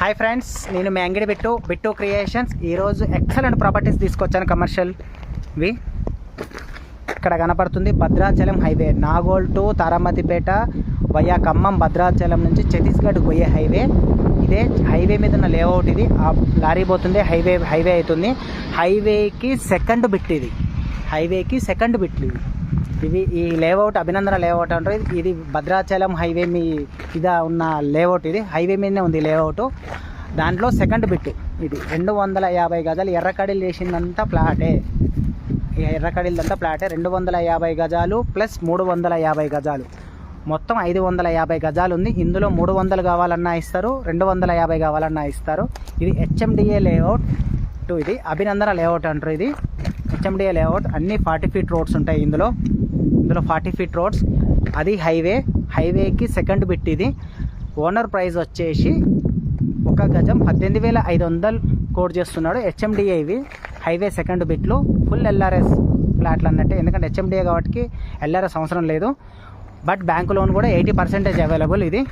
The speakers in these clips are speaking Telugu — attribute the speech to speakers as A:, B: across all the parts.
A: హాయ్ ఫ్రెండ్స్, నేను మీ అంగడి బిట్టు క్రియేషన్స్. ఈరోజు ఎక్సలెంట్ ప్రాపర్టీస్ తీసుకొచ్చాను. కమర్షియల్వి ఇక్కడ కనపడుతుంది. Bhadrachalam highway, Nagole to Taramatipet via Khammam, Bhadrachalam నుంచి ఛత్తీస్గఢ్ పోయే హైవే. ఇదే హైవే మీద ఉన్న లేఅవుట్. ఇది ఆ లారీ పోతుంది, హైవే అవుతుంది. హైవేకి సెకండ్ బిట్ ఇది. ఇవి ఈ లేఅవుట్ అభినందన లేఅవుట్ అంటారు. ఇది భద్రాచలం హైవే మీద ఉన్న లేఅవుట్. ఇది హైవే మీదనే ఉంది లేఅవుట్. దాంట్లో సెకండ్ బిట్ ఇది. 250 గజాలు ఎర్రకడిలు చేసిందంతా ఫ్లాటే. 250 గజాలు ప్లస్ 350 గజాలు, మొత్తం 550 గజాలు ఉంది. ఇందులో 300 కావాలన్నా ఇస్తారు, 250 కావాలన్నా ఇస్తారు. ఇది హెచ్ఎండిఏ లేఅవుట్. ఇది అభినందన లేఅవుట్ అంటారు. ఇది హెచ్ఎండిఏ లేఅవుట్. అన్ని 40 ఫీట్ రోడ్స్ ఉంటాయి ఇందులో 40 ఫీట్ రోడ్స్. అది హైవేకి సెకండ్ బిట్. ఇది ఓనర్ ప్రైస్ వచ్చేసి 1 గజం 18,500 కోట్ చేస్తున్నాడు. హెచ్ఎండిఏ ఇవి హైవే సెకండ్ బిట్లు. ఫుల్ ఎల్ఆర్ఎస్ ఫ్లాట్లు అన్నట్టే, ఎందుకంటే హెచ్ఎండిఏ కాబట్టి ఎల్ఆర్ఎస్ అవసరం లేదు. బట్ బ్యాంకు లోన్ కూడా 80% అవైలబుల్. ఇది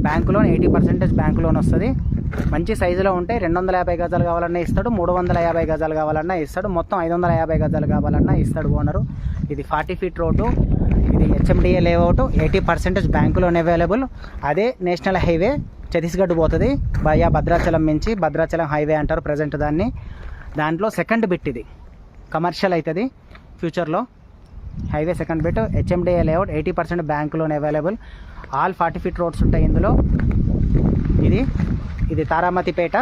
A: బ్యాంకు లోన్ 80% బ్యాంకు లోన్ వస్తుంది. మంచి సైజులో ఉంటే 250 గజాలు కావాలన్నా ఇస్తాడు, 350 గజాలు కావాలన్నా ఇస్తాడు, మొత్తం 550 గజాలు కావాలన్నా ఇస్తాడు ఓనరు. ఇది 40 ఫీట్ రోడ్డు. ఇది HMDA layout, 80% bank loan available. అదే నేషనల్ హైవే ఛత్తీస్గఢ్ పోతుంది భయ్యా భద్రాచలం నుంచి. భద్రాచలం హైవే అంటారు ప్రజెంట్ దాన్ని. దాంట్లో సెకండ్ బిట్ ఇది. కమర్షియల్ అవుతుంది ఫ్యూచర్లో. Highway second bit, HMDA layout, 80% bank loan available. All 40 feet roads ఉంటాయి ఇందులో. ఇది తారామతిపేట.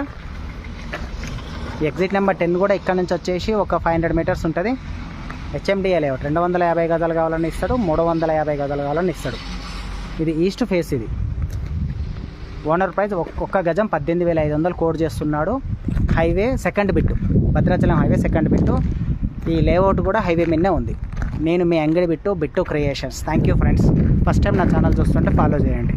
A: ఎగ్జిట్ నెంబర్ 10 కూడా ఇక్కడ నుంచి వచ్చేసి ఒక 500 మీటర్స్ ఉంటుంది. HMDA layout. 250 గజాలు కావాలని ఇస్తాడు, 350 గజాలు కావాలని ఇస్తాడు. ఇది ఈస్ట్ ఫేస్. ఇది ఓనర్ ప్రైస్ 1 గజం 18,500 కోట్ చేస్తున్నాడు. Highway second bit, Bhadrachalam highway second bit. ఈ లేఅవుట్ కూడా హైవే మీదనే ఉంది. నేను మీ Angadi Bittu creations. Thank you friends. First time నా ఛానల్ చూస్తుంటే ఫాలో చేయండి.